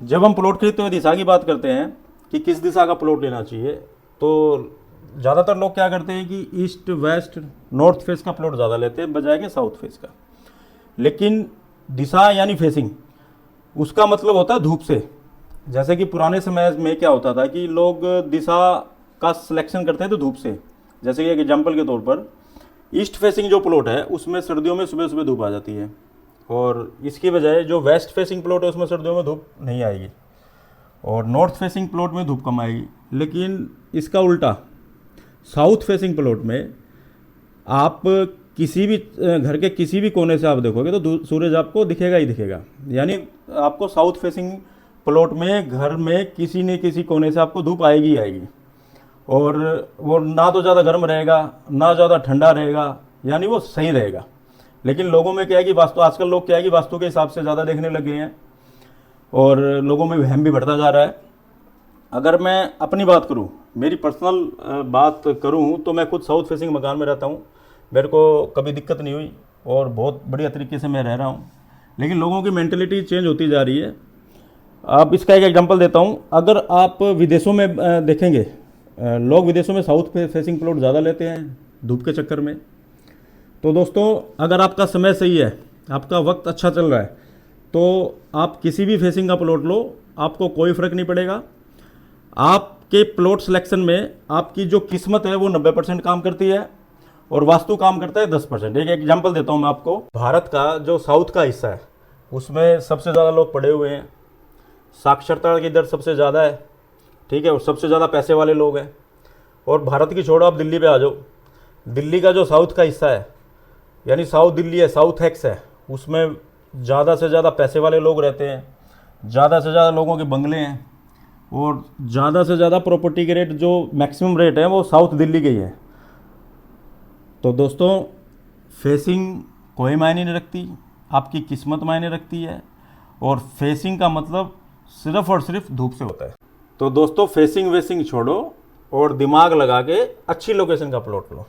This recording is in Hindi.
जब हम प्लॉट खरीदते हुए दिशा की बात करते हैं कि किस दिशा का प्लॉट लेना चाहिए, तो ज़्यादातर लोग क्या करते हैं कि ईस्ट वेस्ट नॉर्थ फेस का प्लॉट ज़्यादा लेते हैं बजाय के साउथ फेस का। लेकिन दिशा यानी फेसिंग, उसका मतलब होता है धूप से। जैसे कि पुराने समय में क्या होता था कि लोग दिशा का सिलेक्शन करते थे धूप से। जैसे कि एक एग्जाम्पल के तौर पर ईस्ट फेसिंग जो प्लॉट है उसमें सर्दियों में सुबह सुबह धूप आ जाती है, और इसकी बजाय जो वेस्ट फेसिंग प्लॉट है उसमें सर्दियों में धूप नहीं आएगी, और नॉर्थ फेसिंग प्लॉट में धूप कम आएगी। लेकिन इसका उल्टा साउथ फेसिंग प्लॉट में आप किसी भी घर के किसी भी कोने से आप देखोगे तो सूरज आपको दिखेगा ही दिखेगा। यानी आपको साउथ फेसिंग प्लॉट में घर में किसी न किसी कोने से आपको धूप आएगी ही आएगी, और वो ना तो ज़्यादा गर्म रहेगा ना ज़्यादा ठंडा रहेगा, यानी वो सही रहेगा। लेकिन लोगों में क्या है कि वास्तु, आजकल लोग क्या है कि वास्तु के हिसाब से ज़्यादा देखने लग गए हैं, और लोगों में वहम भी बढ़ता जा रहा है। अगर मैं अपनी बात करूं, मेरी पर्सनल बात करूं, तो मैं खुद साउथ फेसिंग मकान में रहता हूं। मेरे को कभी दिक्कत नहीं हुई और बहुत बढ़िया तरीके से मैं रह रहा हूं। लेकिन लोगों की मेंटेलिटी चेंज होती जा रही है। अब इसका एक एग्जांपल देता हूं। अगर आप विदेशों में देखेंगे, लोग विदेशों में साउथ फेसिंग प्लॉट ज़्यादा लेते हैं धूप के चक्कर में। तो दोस्तों, अगर आपका समय सही है, आपका वक्त अच्छा चल रहा है, तो आप किसी भी फेसिंग का प्लॉट लो, आपको कोई फ़र्क नहीं पड़ेगा। आपके प्लॉट सिलेक्शन में आपकी जो किस्मत है वो 90% काम करती है, और वास्तु काम करता है 10%। एक एग्जांपल देता हूं मैं आपको। भारत का जो साउथ का हिस्सा है उसमें सबसे ज़्यादा लोग पढ़े हुए हैं, साक्षरता की दर सबसे ज़्यादा है, ठीक है, और सबसे ज़्यादा पैसे वाले लोग हैं। और भारत की छोड़ो, आप दिल्ली पे आ जाओ। दिल्ली का जो साउथ का हिस्सा है, यानी साउथ दिल्ली है, साउथ एक्स है, उसमें ज़्यादा से ज़्यादा पैसे वाले लोग रहते हैं, ज़्यादा से ज़्यादा लोगों के बंगले हैं, और ज़्यादा से ज़्यादा प्रॉपर्टी के रेट जो मैक्सिमम रेट है वो साउथ दिल्ली के ही है। तो दोस्तों, फेसिंग कोई मायने नहीं रखती, आपकी किस्मत मायने रखती है, और फेसिंग का मतलब सिर्फ और सिर्फ धूप से होता है। तो दोस्तों, फेसिंग वेसिंग छोड़ो और दिमाग लगा के अच्छी लोकेशन का प्लॉट लो।